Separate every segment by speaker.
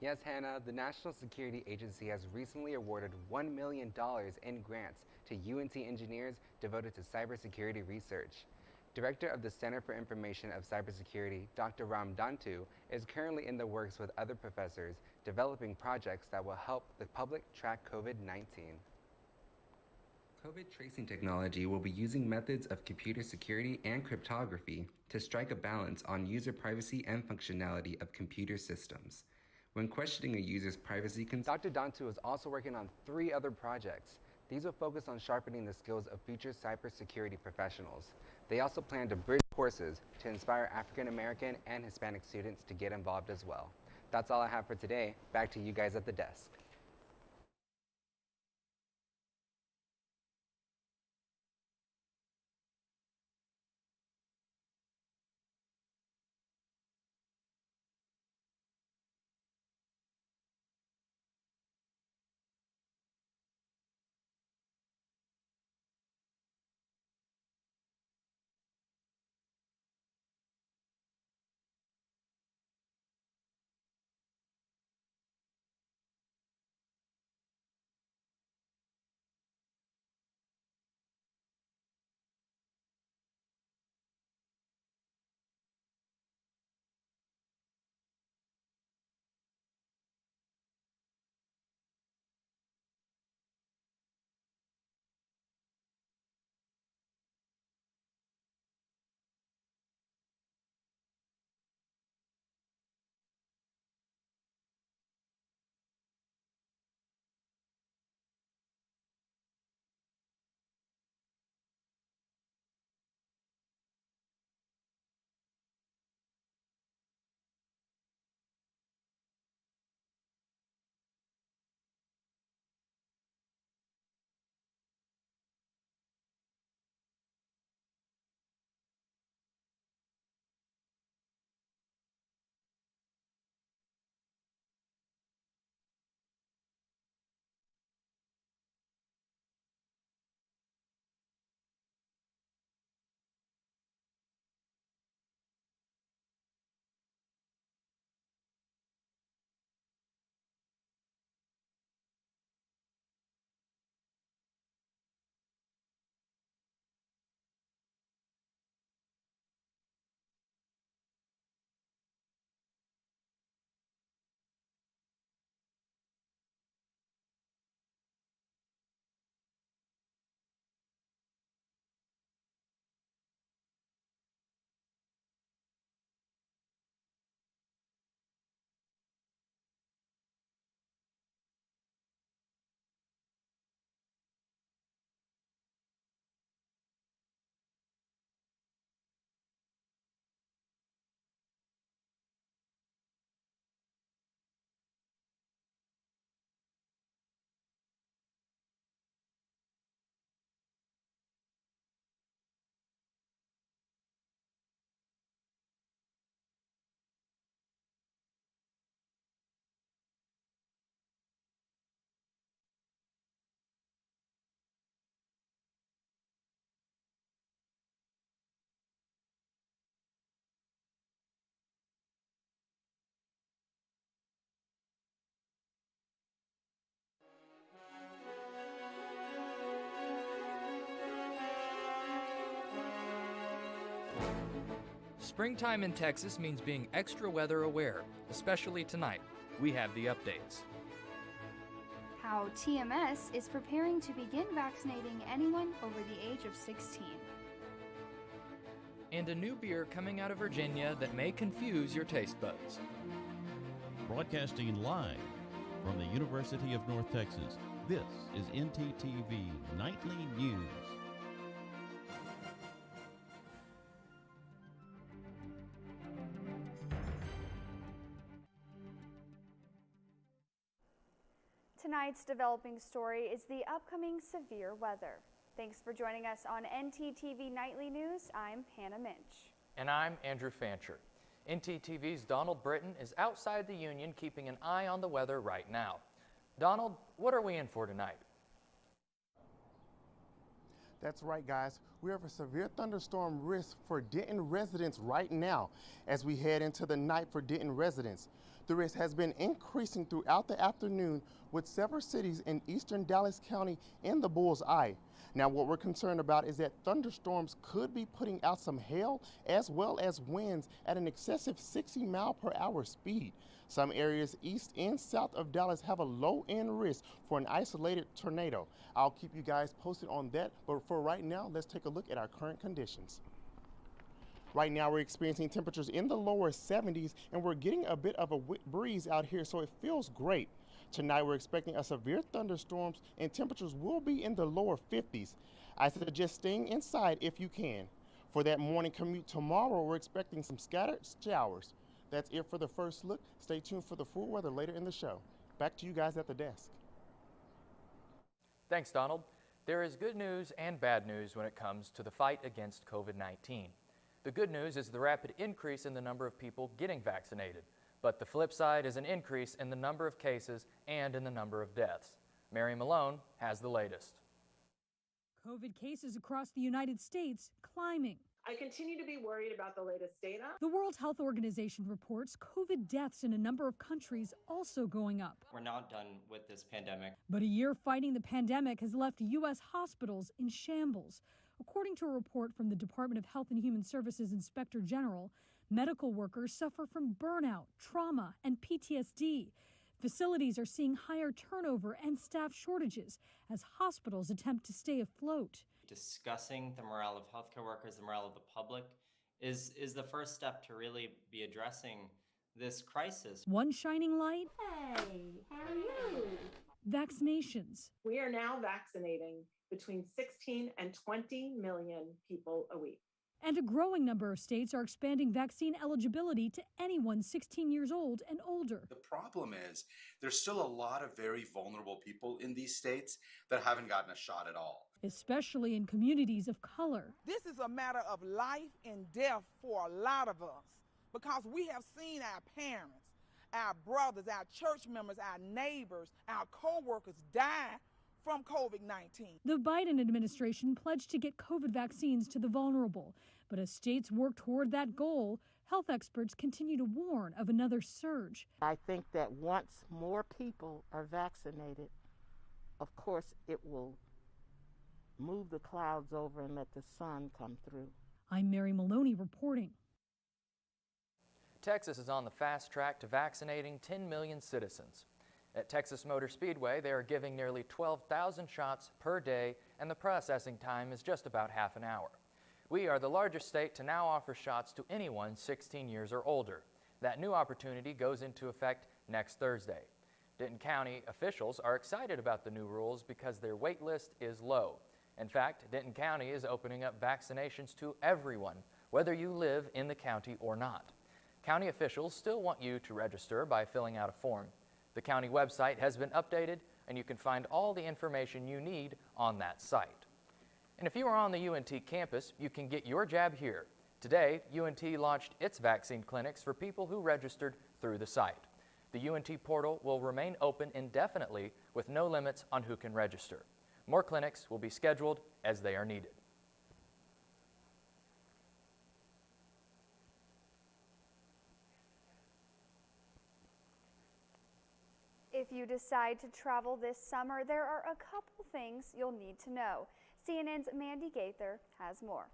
Speaker 1: Yes, Hannah, the National Security Agency has recently awarded $1 million in grants to UNT engineers devoted to cybersecurity research. Director of the Center for Information of Cybersecurity, Dr. Ram Dantu, is currently in the works with other professors developing projects that will help the public track COVID-19. COVID tracing technology will be using methods of computer security and cryptography to strike a balance on user privacy and functionality of computer systems. When questioning a user's privacy concerns, Dr. Dantu is also working on 3 other projects. These will focus on sharpening the skills of future cybersecurity professionals. They also plan to bridge courses to inspire African American and Hispanic students to get involved as well. That's all I have for today. Back to you guys at the desk.
Speaker 2: Springtime in Texas means being extra weather aware, especially tonight. We have the updates.
Speaker 3: How TMS is preparing to begin vaccinating anyone over the age of 16.
Speaker 2: And a new beer coming out of Virginia that may confuse your taste buds.
Speaker 4: Broadcasting live from the University of North Texas, this is ntTV Nightly News.
Speaker 3: Tonight's developing story is the upcoming severe weather. Thanks for joining us on ntTV Nightly News. I'm Hannah Minch.
Speaker 2: And I'm Andrew Fancher. ntTV's Donald Britton is outside the Union keeping an eye on the weather right now. Donald, what are we in for tonight?
Speaker 5: That's right, guys. We have a severe thunderstorm risk for Denton residents right now as we head into the night for Denton residents. The risk has been increasing throughout the afternoon with several cities in eastern Dallas County in the bull's eye. Now, what we're concerned about is that thunderstorms could be putting out some hail as well as winds at an excessive 60-mile-per-hour speed. Some areas east and south of Dallas have a low-end risk for an isolated tornado. I'll keep you guys posted on that, but for right now, let's take a look at our current conditions. Right now, we're experiencing temperatures in the lower 70s, and we're getting a bit of a breeze out here, so it feels great. Tonight, we're expecting a severe thunderstorms, and temperatures will be in the lower 50s. I suggest staying inside if you can. For that morning commute tomorrow, we're expecting some scattered showers. That's it for the first look. Stay tuned for the full weather later in the show. Back to you guys at the desk.
Speaker 2: Thanks, Donald. There is good news and bad news when it comes to the fight against COVID-19. The good news is the rapid increase in the number of people getting vaccinated. But the flip side is an increase in the number of cases and in the number of deaths. Mary Malone has the latest.
Speaker 6: COVID cases across the United States climbing.
Speaker 7: I continue to be worried about the latest data.
Speaker 6: The World Health Organization reports COVID deaths in a number of countries also going up.
Speaker 8: We're not done with this pandemic.
Speaker 6: But a year fighting the pandemic has left U.S. hospitals in shambles. According to a report from the Department of Health and Human Services Inspector General, medical workers suffer from burnout, trauma, and PTSD. Facilities are seeing higher turnover and staff shortages as hospitals attempt to stay afloat.
Speaker 8: Discussing the morale of healthcare workers, the morale of the public, is the first step to really be addressing this crisis.
Speaker 6: One shining light?
Speaker 7: Hey, how are you?
Speaker 6: Vaccinations.
Speaker 7: We are now vaccinating between 16 and 20 million people a week.
Speaker 6: And a growing number of states are expanding vaccine eligibility to anyone 16 years old and older.
Speaker 9: The problem is there's still a lot of very vulnerable people in these states that haven't gotten a shot at all.
Speaker 6: Especially in communities of color.
Speaker 10: This is a matter of life and death for a lot of us because we have seen our parents, our brothers, our church members, our neighbors, our co-workers die from COVID-19.
Speaker 6: The Biden administration pledged to get COVID vaccines to the vulnerable. But as states work toward that goal, health experts continue to warn of another surge.
Speaker 11: I think that once more people are vaccinated, of course, it will move the clouds over and let the sun come through.
Speaker 6: I'm Mary Maloney reporting.
Speaker 2: Texas is on the fast track to vaccinating 10 million citizens. At Texas Motor Speedway, they are giving nearly 12,000 shots per day, and the processing time is just about half an hour. We are the largest state to now offer shots to anyone 16 years or older. That new opportunity goes into effect next Thursday. Denton County officials are excited about the new rules because their wait list is low. In fact, Denton County is opening up vaccinations to everyone, whether you live in the county or not. County officials still want you to register by filling out a form. The county website has been updated, and you can find all the information you need on that site. And if you are on the UNT campus, you can get your jab here. Today, UNT launched its vaccine clinics for people who registered through the site. The UNT portal will remain open indefinitely with no limits on who can register. More clinics will be scheduled as they are needed.
Speaker 3: If you decide to travel this summer, there are a couple things you'll need to know. CNN's Mandy Gaither has more.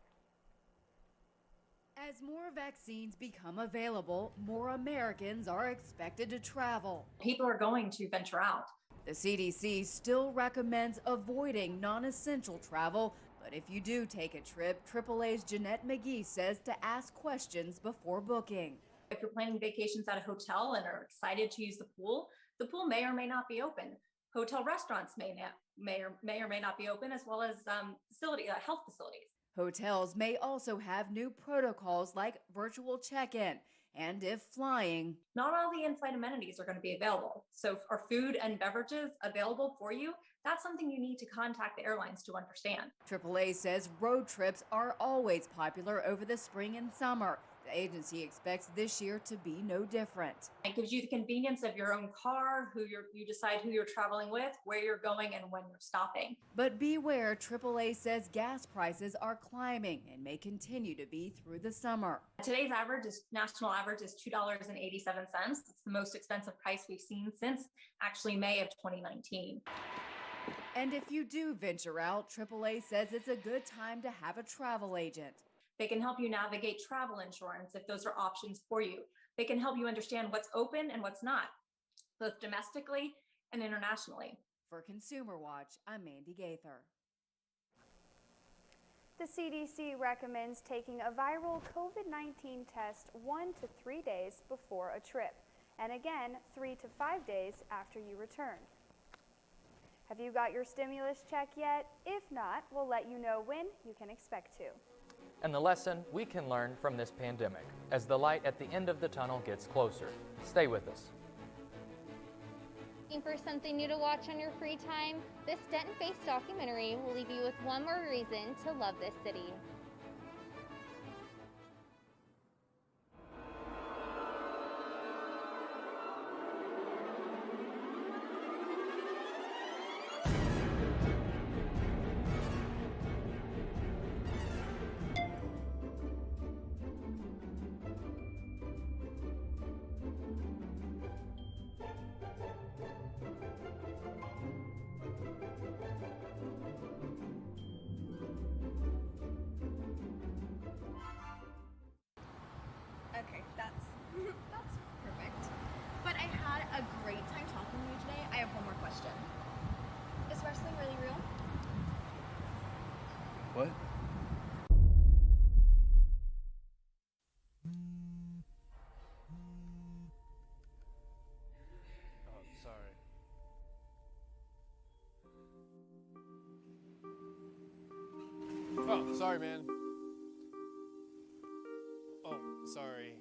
Speaker 12: As more vaccines become available, more Americans are expected to travel.
Speaker 13: People are going to venture out.
Speaker 12: The CDC still recommends avoiding non-essential travel, but if you do take a trip, AAA's Jeanette McGee says to ask questions before booking.
Speaker 13: If you're planning vacations at a hotel and are excited to use the pool may or may not be open. Hotel restaurants may or may not be open, as well as health facilities.
Speaker 12: Hotels may also have new protocols like virtual check-in, and if flying,
Speaker 13: not all the in-flight amenities are going to be available. So are food and beverages available for you? That's something you need to contact the airlines to understand.
Speaker 12: AAA says road trips are always popular over the spring and summer. The agency expects this year to be no different.
Speaker 13: It gives you the convenience of your own car, you decide who you're traveling with, where you're going, and when you're stopping.
Speaker 12: But beware, AAA says gas prices are climbing and may continue to be through the summer.
Speaker 13: Today's national average is $2.87. It's the most expensive price we've seen since actually May of 2019.
Speaker 12: And if you do venture out, AAA says it's a good time to have a travel agent.
Speaker 13: They can help you navigate travel insurance if those are options for you. They can help you understand what's open and what's not, both domestically and internationally.
Speaker 12: For Consumer Watch, I'm Mandy Gaither.
Speaker 3: The CDC recommends taking a viral COVID-19 test 1 to 3 days before a trip, and again 3 to 5 days after you return. Have you got your stimulus check yet? If not, we'll let you know when you can expect to.
Speaker 2: And the lesson we can learn from this pandemic as the light at the end of the tunnel gets closer. Stay with us.
Speaker 14: Looking for something new to watch on your free time? This Denton-based documentary will leave you with one more reason to love this city.
Speaker 15: Okay, that's perfect. But I had a great time talking to you today. I have one more question. Is wrestling really real?
Speaker 16: What? Oh, sorry. Oh, sorry, man. Oh, sorry.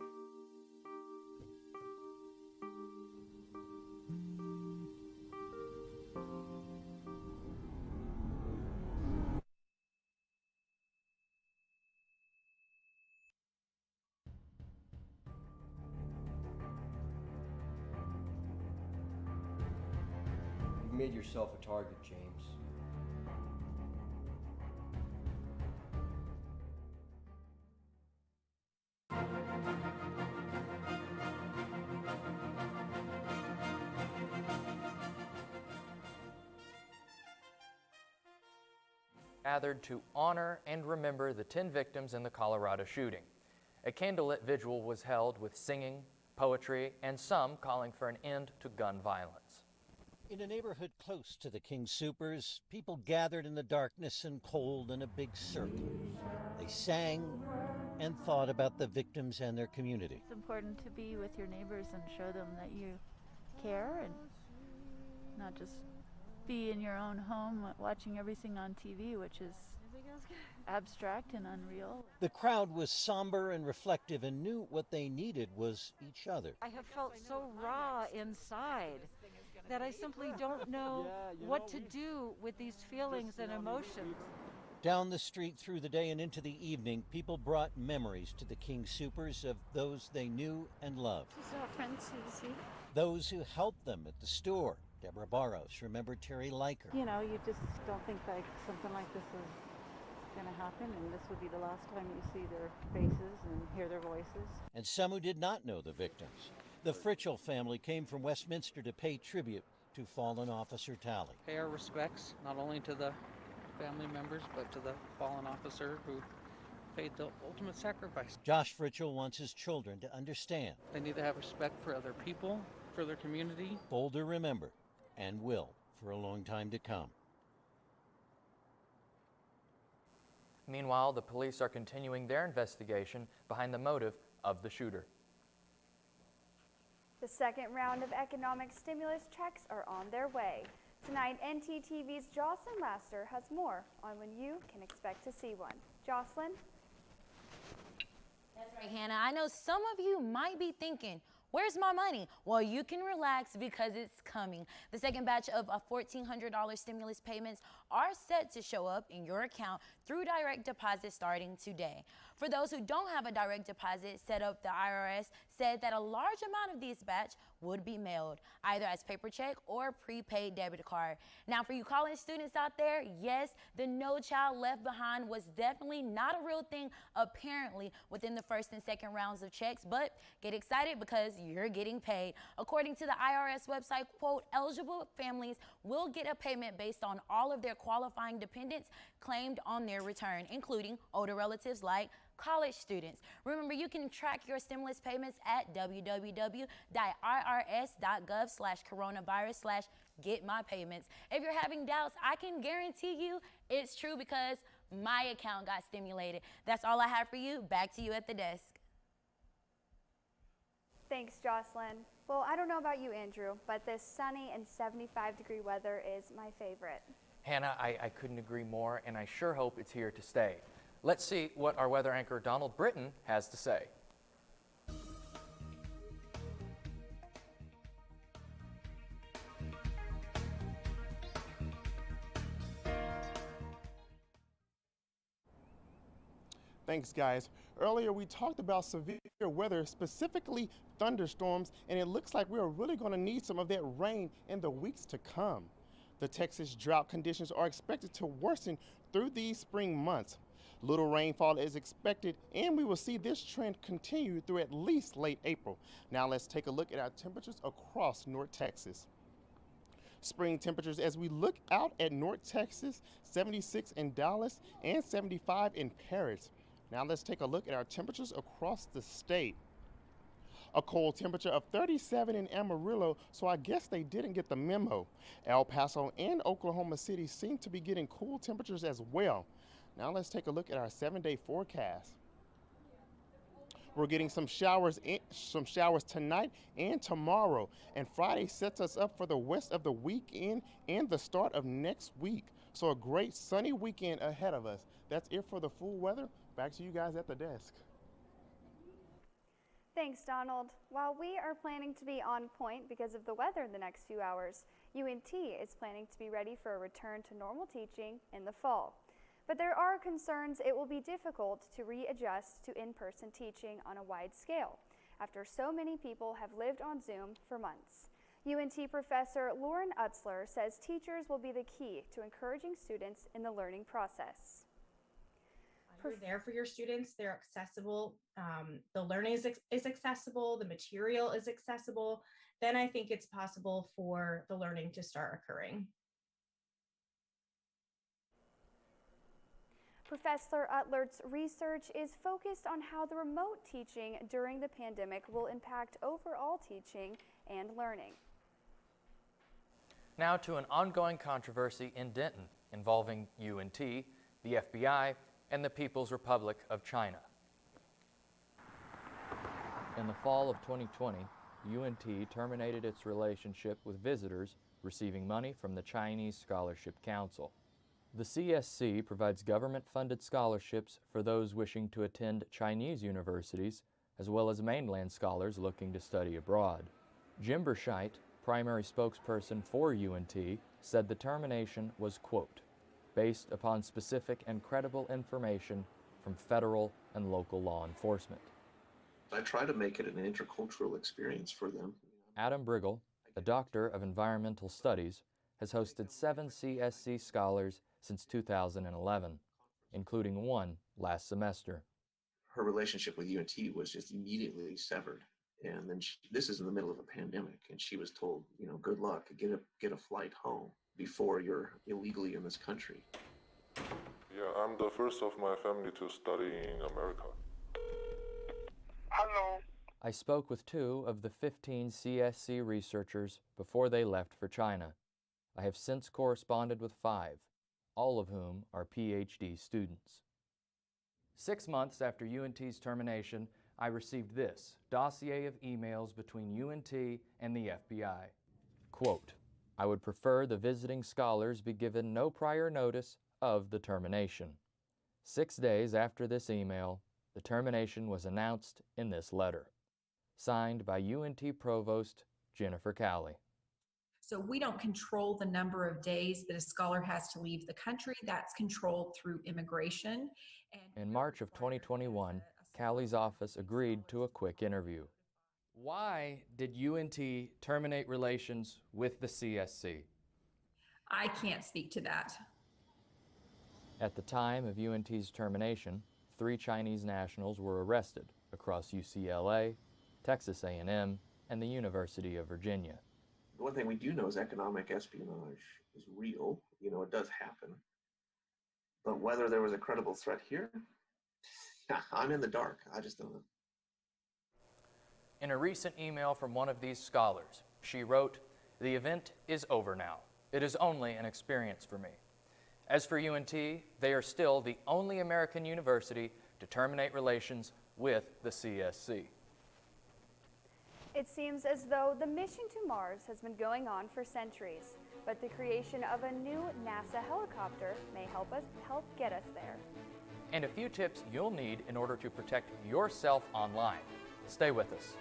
Speaker 17: You've made yourself a target, James.
Speaker 2: Gathered to honor and remember the 10 victims in the Colorado shooting. A candlelit vigil was held with singing, poetry, and some calling for an end to gun violence.
Speaker 18: In a neighborhood close to the King Soopers, people gathered in the darkness and cold in a big circle. They sang and thought about the victims and their community.
Speaker 19: It's important to be with your neighbors and show them that you care and not just be in your own home watching everything on TV, which is abstract and unreal.
Speaker 18: The crowd was somber and reflective and knew what they needed was each other.
Speaker 20: I have felt so raw inside that I simply don't know what to do with these feelings and emotions.
Speaker 18: Down the street through the day and into the evening, people brought memories to the King Soopers of those they knew and loved.
Speaker 19: She's our friend Susie.
Speaker 18: Those who helped them at the store. Deborah Barros remembered Terry Leiker.
Speaker 19: You know, you just don't think like something like this is going to happen, and this would be the last time you see their faces and hear their voices.
Speaker 18: And some who did not know the victims. The Fritchell family came from Westminster to pay tribute to fallen Officer Talley.
Speaker 21: Pay our respects not only to the family members, but to the fallen officer who paid the ultimate sacrifice.
Speaker 18: Josh Fritchell wants his children to understand.
Speaker 21: They need to have respect for other people, for their community.
Speaker 18: Boulder remembered, and will for a long time to come.
Speaker 2: Meanwhile, the police are continuing their investigation behind the motive of the shooter.
Speaker 3: The second round of economic stimulus checks are on their way. Tonight, ntTV's Jocelyn Laster has more on when you can expect to see one. Jocelyn?
Speaker 22: That's right, Hannah. I know some of you might be thinking,
Speaker 1: Where's my money? Well, you can relax because it's coming. The second batch of $1,400 stimulus payments are set to show up in your account through direct deposit starting today. For those who don't have a direct deposit set up, the IRS said that a large amount of this batch would be mailed, either as paper check or prepaid debit card. Now, for you college students out there, yes, the No Child Left Behind was definitely not a real thing, apparently, within the first and second rounds of checks, but get excited because you're getting paid. According to the IRS website, quote, eligible families will get a payment based on all of their qualifying dependents claimed on their return, including older relatives like college students. Remember, you can track your stimulus payments at www.irs.gov/coronavirus/getmypayments. If you're having doubts, I can guarantee you it's true because my account got stimulated. That's all I have for you. Back to you at the desk.
Speaker 3: Thanks, Jocelyn. Well, I don't know about you, Andrew, but this sunny and 75-degree weather is my favorite.
Speaker 2: Hannah, I couldn't agree more, and I sure hope it's here to stay. Let's see what our weather anchor Donald Britton has to say.
Speaker 5: Thanks, guys. Earlier we talked about severe weather, specifically thunderstorms, and it looks like we're really going to need some of that rain in the weeks to come. The Texas drought conditions are expected to worsen through these spring months. Little rainfall is expected, and we will see this trend continue through at least late April. Now let's take a look at our temperatures across North Texas. Spring temperatures as we look out at North Texas, 76 in Dallas and 75 in Paris. Now let's take a look at our temperatures across the state. A cold temperature of 37 in Amarillo, so I guess they didn't get the memo. El Paso and Oklahoma City seem to be getting cool temperatures as well. Now let's take a look at our 7-day forecast. We're getting some showers tonight and tomorrow, and Friday sets us up for the rest of the weekend and the start of next week. So a great sunny weekend ahead of us. That's it for the full weather. Back to you guys at the desk.
Speaker 3: Thanks, Donald. While we are planning to be on point because of the weather in the next few hours, UNT is planning to be ready for a return to normal teaching in the fall. But there are concerns it will be difficult to readjust to in-person teaching on a wide scale after so many people have lived on Zoom for months. UNT professor Lauren Utzler says teachers will be the key to encouraging students in the learning process.
Speaker 22: You're there for your students. They're accessible. The learning is accessible. The material is accessible. Then I think it's possible for the learning to start occurring.
Speaker 3: Professor Utler's research is focused on how the remote teaching during the pandemic will impact overall teaching and learning.
Speaker 2: Now to an ongoing controversy in Denton involving UNT, the FBI, and the People's Republic of China. In the fall of 2020, UNT terminated its relationship with visitors receiving money from the Chinese Scholarship Council. The CSC provides government-funded scholarships for those wishing to attend Chinese universities, as well as mainland scholars looking to study abroad. Jim Berscheit, primary spokesperson for UNT, said the termination was, quote, based upon specific and credible information from federal and local law enforcement.
Speaker 23: I try to make it an intercultural experience for them.
Speaker 2: Adam Briggle, a doctor of environmental studies, has hosted 7 CSC scholars since 2011, including one last semester.
Speaker 23: Her relationship with UNT was just immediately severed. And then this is in the middle of a pandemic, and she was told, you know, good luck, get a flight home before you're illegally in this country.
Speaker 24: Yeah, I'm the first of my family to study in America.
Speaker 25: Hello.
Speaker 2: I spoke with 2 of the 15 CSC researchers before they left for China. I have since corresponded with 5, all of whom are PhD students. 6 months after UNT's termination, I received this dossier of emails between UNT and the FBI. Quote, I would prefer the visiting scholars be given no prior notice of the termination. 6 days after this email, the termination was announced in this letter. Signed by UNT Provost Jennifer Cowley.
Speaker 4: So we don't control the number of days that a scholar has to leave the country. That's controlled through immigration.
Speaker 2: In March of 2021, Cowley's office agreed to a quick interview. Why did UNT terminate relations with the CSC?
Speaker 4: I can't speak to that.
Speaker 2: At the time of UNT's termination, 3 Chinese nationals were arrested across UCLA, Texas A&M, and the University of Virginia.
Speaker 23: The one thing we do know is economic espionage is real. You know, it does happen. But whether there was a credible threat here, I'm in the dark. I just don't know.
Speaker 2: In a recent email from one of these scholars, she wrote, "The event is over now. It is only an experience for me." As for UNT, they are still the only American university to terminate relations with the CSC.
Speaker 3: It seems as though the mission to Mars has been going on for centuries, but the creation of a new NASA helicopter may help get us there.
Speaker 2: And a few tips you'll need in order to protect yourself online. Stay with us.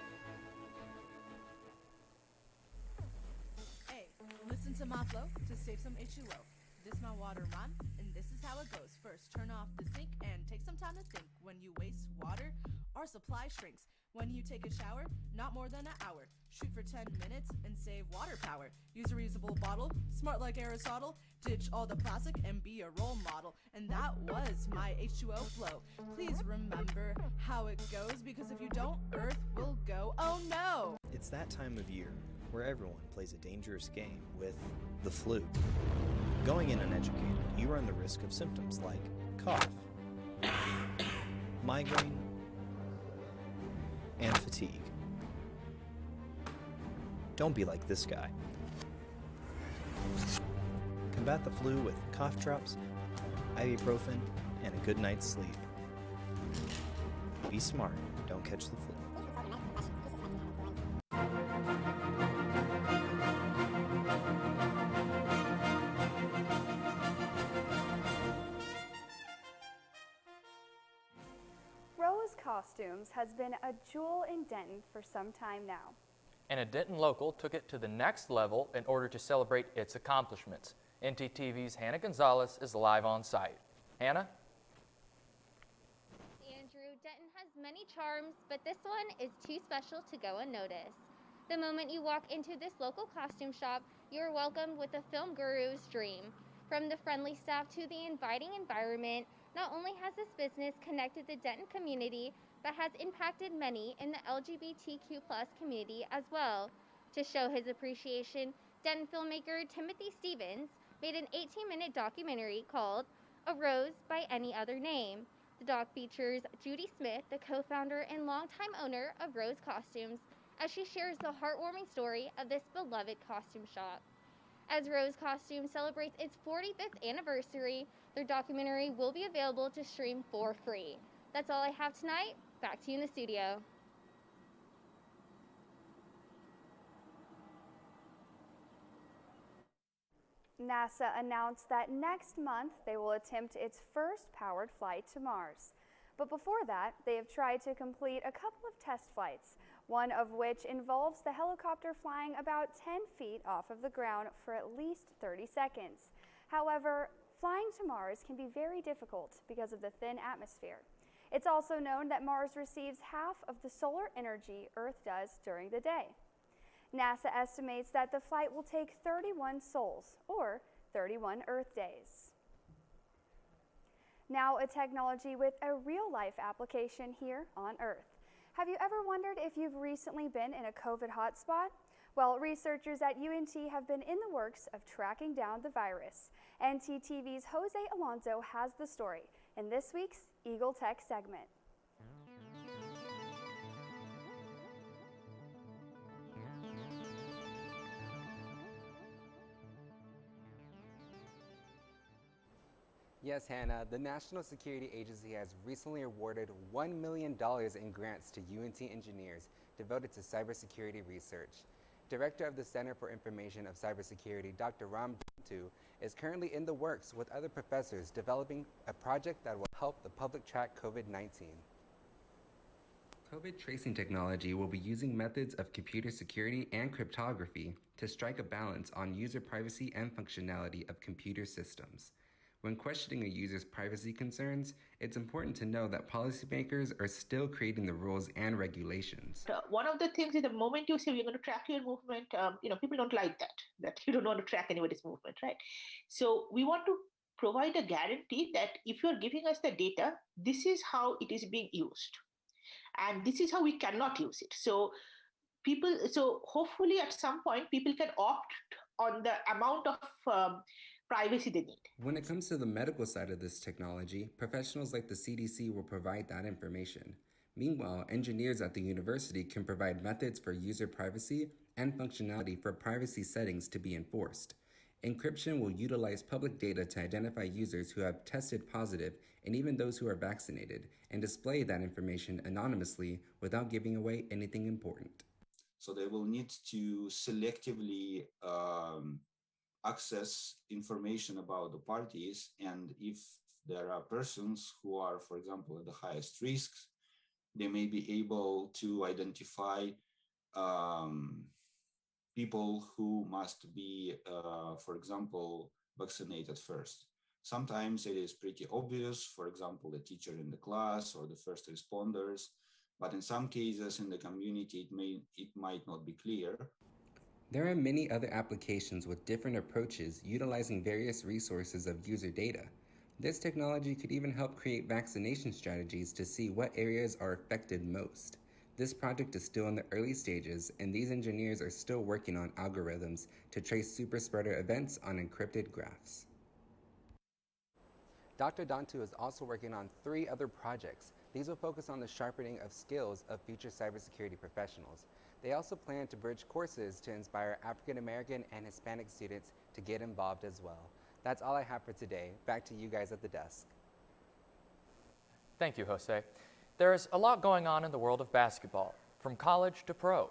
Speaker 7: Hey, listen to my flow to save some H2O. This my water rhyme, and this is how it goes. First, turn off the sink and take some time to think. When you waste water, our supply shrinks. When you take a shower, not more than an hour. Shoot for 10 minutes and save water power. Use a reusable bottle, smart like Aristotle. Ditch all the plastic and be a role model. And that was my H2O flow. Please remember how it goes, because if you don't, Earth will go, oh no!
Speaker 8: It's that time of year where everyone plays a dangerous game with the flu. Going in uneducated, you run the risk of symptoms like cough, migraine, and fatigue. Don't be like this guy. Combat the flu with cough drops, ibuprofen, and a good night's sleep. Be smart, don't catch the flu.
Speaker 3: Rose Costumes has been a jewel in Denton for some time now.
Speaker 2: And a Denton local took it to the next level in order to celebrate its accomplishments. ntTV's Hannah Gonzalez is live on site. Hannah?
Speaker 14: Andrew, Denton has many charms, but this one is too special to go unnoticed. The moment you walk into this local costume shop, you are welcomed with a film guru's dream. From the friendly staff to the inviting environment, not only has this business connected the Denton community, but has impacted many in the LGBTQ+ community as well. To show his appreciation, Denton filmmaker Timothy Stevens made an 18-minute documentary called A Rose by Any Other Name. The doc features Judy Smith, the co-founder and longtime owner of Rose Costumes, as she shares the heartwarming story of this beloved costume shop. As Rose Costumes celebrates its 45th anniversary, their documentary will be available to stream for free. That's all I have tonight. Back to you in the studio.
Speaker 3: NASA announced that next month they will attempt its first powered flight to Mars. But before that, they have tried to complete a couple of test flights, one of which involves the helicopter flying about 10 feet off of the ground for at least 30 seconds. However, flying to Mars can be very difficult because of the thin atmosphere. It's also known that Mars receives half of the solar energy Earth does during the day. NASA estimates that the flight will take 31 sols, or 31 Earth days. Now a technology with a real-life application here on Earth. Have you ever wondered if you've recently been in a COVID hotspot? Well, researchers at UNT have been in the works of tracking down the virus. ntTV's Jose Alonso has the story in this week's Eagle Tech segment.
Speaker 9: Yes, Hannah, the National Security Agency has recently awarded $1 million in grants to UNT engineers devoted to cybersecurity research. Director of the Center for Information of Cybersecurity, Dr. Ram Bantu, is currently in the works with other professors developing a project that will help the public track COVID-19. COVID tracing technology will be using methods of computer security and cryptography to strike a balance on user privacy and functionality of computer systems. When questioning a user's privacy concerns, it's important to know that policymakers are still creating the rules and regulations.
Speaker 6: One of the things is the moment you say you're going to track your movement, people don't like that you don't want to track anybody's movement, right? So we want to provide a guarantee that if you're giving us the data, this is how it is being used. And this is how we cannot use it. So hopefully at some point, people can opt on the amount of privacy they need.
Speaker 9: When it comes to the medical side of this technology, professionals like the CDC will provide that information. Meanwhile, engineers at the university can provide methods for user privacy and functionality for privacy settings to be enforced. Encryption will utilize public data to identify users who have tested positive and even those who are vaccinated, and display that information anonymously without giving away anything important.
Speaker 10: So they will need to selectively access information about the parties, and if there are persons who are, for example, at the highest risks, they may be able to identify people who must be, for example, vaccinated first. Sometimes it is pretty obvious, for example, the teacher in the class or the first responders, but in some cases in the community, it might not be clear.
Speaker 9: There are many other applications with different approaches utilizing various resources of user data. This technology could even help create vaccination strategies to see what areas are affected most. This project is still in the early stages, and these engineers are still working on algorithms to trace superspreader events on encrypted graphs. Dr. Dantu is also working on 3 other projects. These will focus on the sharpening of skills of future cybersecurity professionals. They also plan to bridge courses to inspire African American and Hispanic students to get involved as well. That's all I have for today. Back to you guys at the desk.
Speaker 2: Thank you, Jose. There's a lot going on in the world of basketball, from college to pro.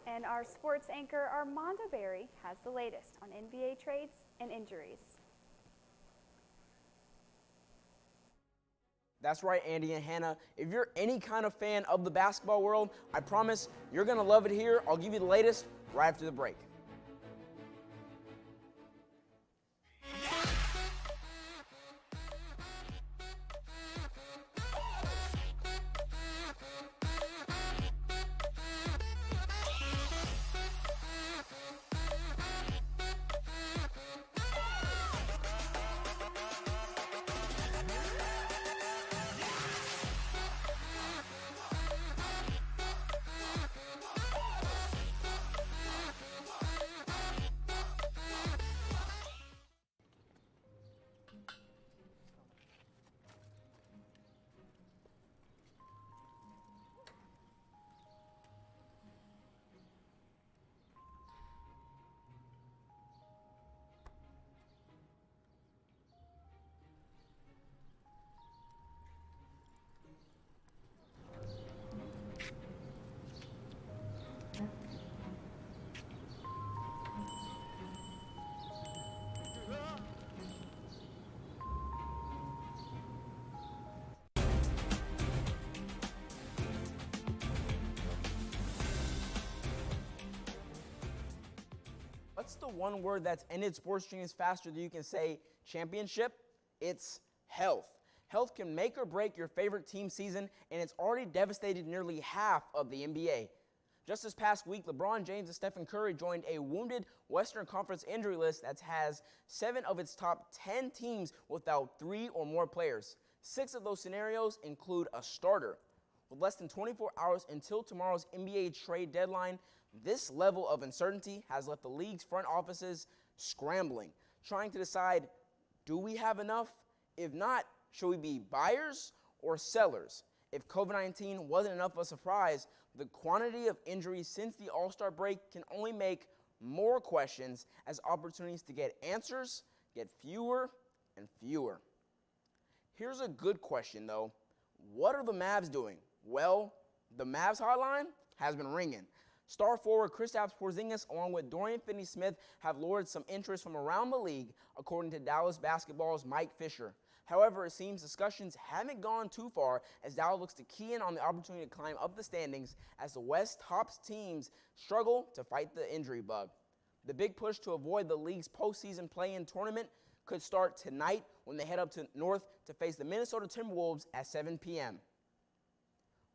Speaker 3: And our sports anchor, Armando Berry, has the latest on NBA trades and injuries.
Speaker 11: That's right, Andy and Hannah. If you're any kind of fan of the basketball world, I promise you're going to love it here. I'll give you the latest right after the break. What's the one word that's ended sports dreams faster than you can say championship? It's health. Health can make or break your favorite team season, and it's already devastated nearly half of the NBA. Just this past week, LeBron James and Stephen Curry joined a wounded Western Conference injury list that has 7 of its top 10 teams without 3 or more players. 6 of those scenarios include a starter. With less than 24 hours until tomorrow's NBA trade deadline, this level of uncertainty has left the league's front offices scrambling, trying to decide, do we have enough? If not, should we be buyers or sellers? If COVID-19 wasn't enough of a surprise, the quantity of injuries since the All-Star break can only make more questions as opportunities to get answers get fewer and fewer. Here's a good question, though. What are the Mavs doing? Well, the Mavs hotline has been ringing. Star forward Kristaps Porzingis along with Dorian Finney-Smith have lured some interest from around the league, according to Dallas basketball's Mike Fisher. However, it seems discussions haven't gone too far as Dallas looks to key in on the opportunity to climb up the standings as the West top teams struggle to fight the injury bug. The big push to avoid the league's postseason play-in tournament could start tonight when they head up to north to face the Minnesota Timberwolves at 7 p.m.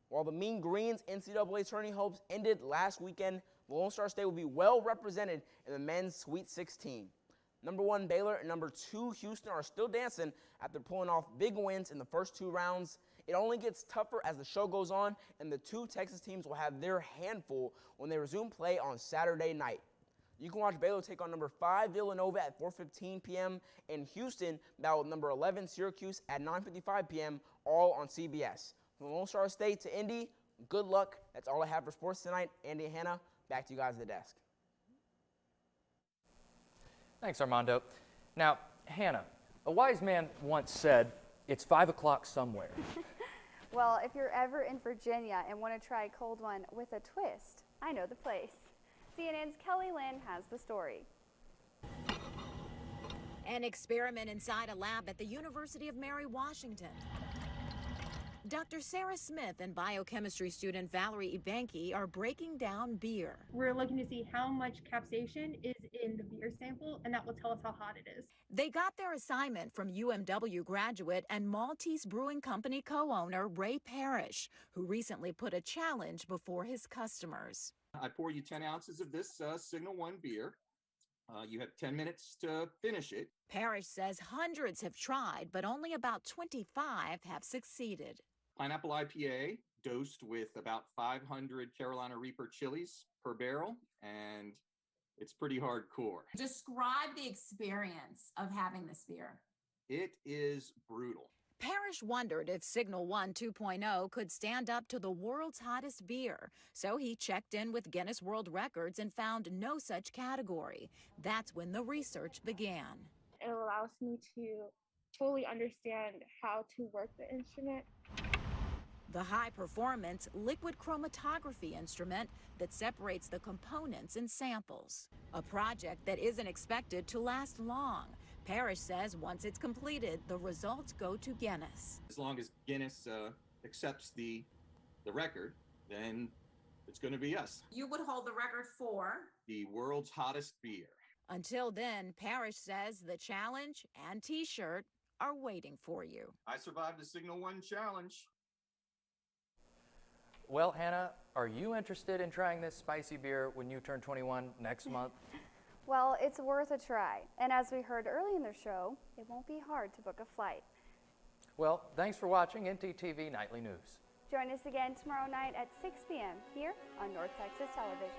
Speaker 11: While the Mean Green's NCAA tourney hopes ended last weekend, the Lone Star State will be well represented in the men's Sweet 16. Number 1 Baylor and number 2 Houston are still dancing after pulling off big wins in the first 2 rounds. It only gets tougher as the show goes on, and the 2 Texas teams will have their handful when they resume play on Saturday night. You can watch Baylor take on number 5 Villanova at 4:15 p.m. and Houston battle with number 11 Syracuse at 9:55 p.m. all on CBS. From Lone Star State to Indy, good luck. That's all I have for sports tonight. Andy and Hannah, back to you guys at the desk.
Speaker 2: Thanks, Armando. Now, Hannah, a wise man once said, "It's 5 o'clock somewhere."
Speaker 3: Well, if you're ever in Virginia and want to try a cold one with a twist, I know the place. CNN's Kelly Lynn has the story.
Speaker 12: An experiment inside a lab at the University of Mary Washington. Dr. Sarah Smith and biochemistry student Valerie Ebanke are breaking down beer.
Speaker 13: We're looking to see how much capsaicin is in the beer sample, and that will tell us how hot it is.
Speaker 12: They got their assignment from UMW graduate and Maltese Brewing Company co-owner Ray Parrish, who recently put a challenge before his customers.
Speaker 15: I pour you 10 ounces of this Signal 1 beer. You have 10 minutes to finish it.
Speaker 12: Parrish says hundreds have tried, but only about 25 have succeeded.
Speaker 15: Pineapple IPA dosed with about 500 Carolina Reaper chilies per barrel, and it's pretty hardcore.
Speaker 16: Describe the experience of having this beer.
Speaker 15: It is brutal.
Speaker 12: Parrish wondered if Signal 1 2.0 could stand up to the world's hottest beer, so he checked in with Guinness World Records and found no such category. That's when the research began.
Speaker 25: It allows me to fully understand how to work the instrument.
Speaker 12: The high-performance liquid chromatography instrument that separates the components in samples. A project that isn't expected to last long. Parrish says once it's completed, the results go to Guinness.
Speaker 15: As long as Guinness accepts the record, then it's going to be us.
Speaker 16: You would hold the record for?
Speaker 15: The world's hottest beer.
Speaker 12: Until then, Parrish says the challenge and T-shirt are waiting for you.
Speaker 15: I survived the Signal 1 challenge.
Speaker 2: Well, Hannah, are you interested in trying this spicy beer when you turn 21 next month?
Speaker 3: Well, it's worth a try. And as we heard early in the show, it won't be hard to book a flight.
Speaker 2: Well, thanks for watching ntTV Nightly News.
Speaker 3: Join us again tomorrow night at 6 p.m. here on North Texas Television.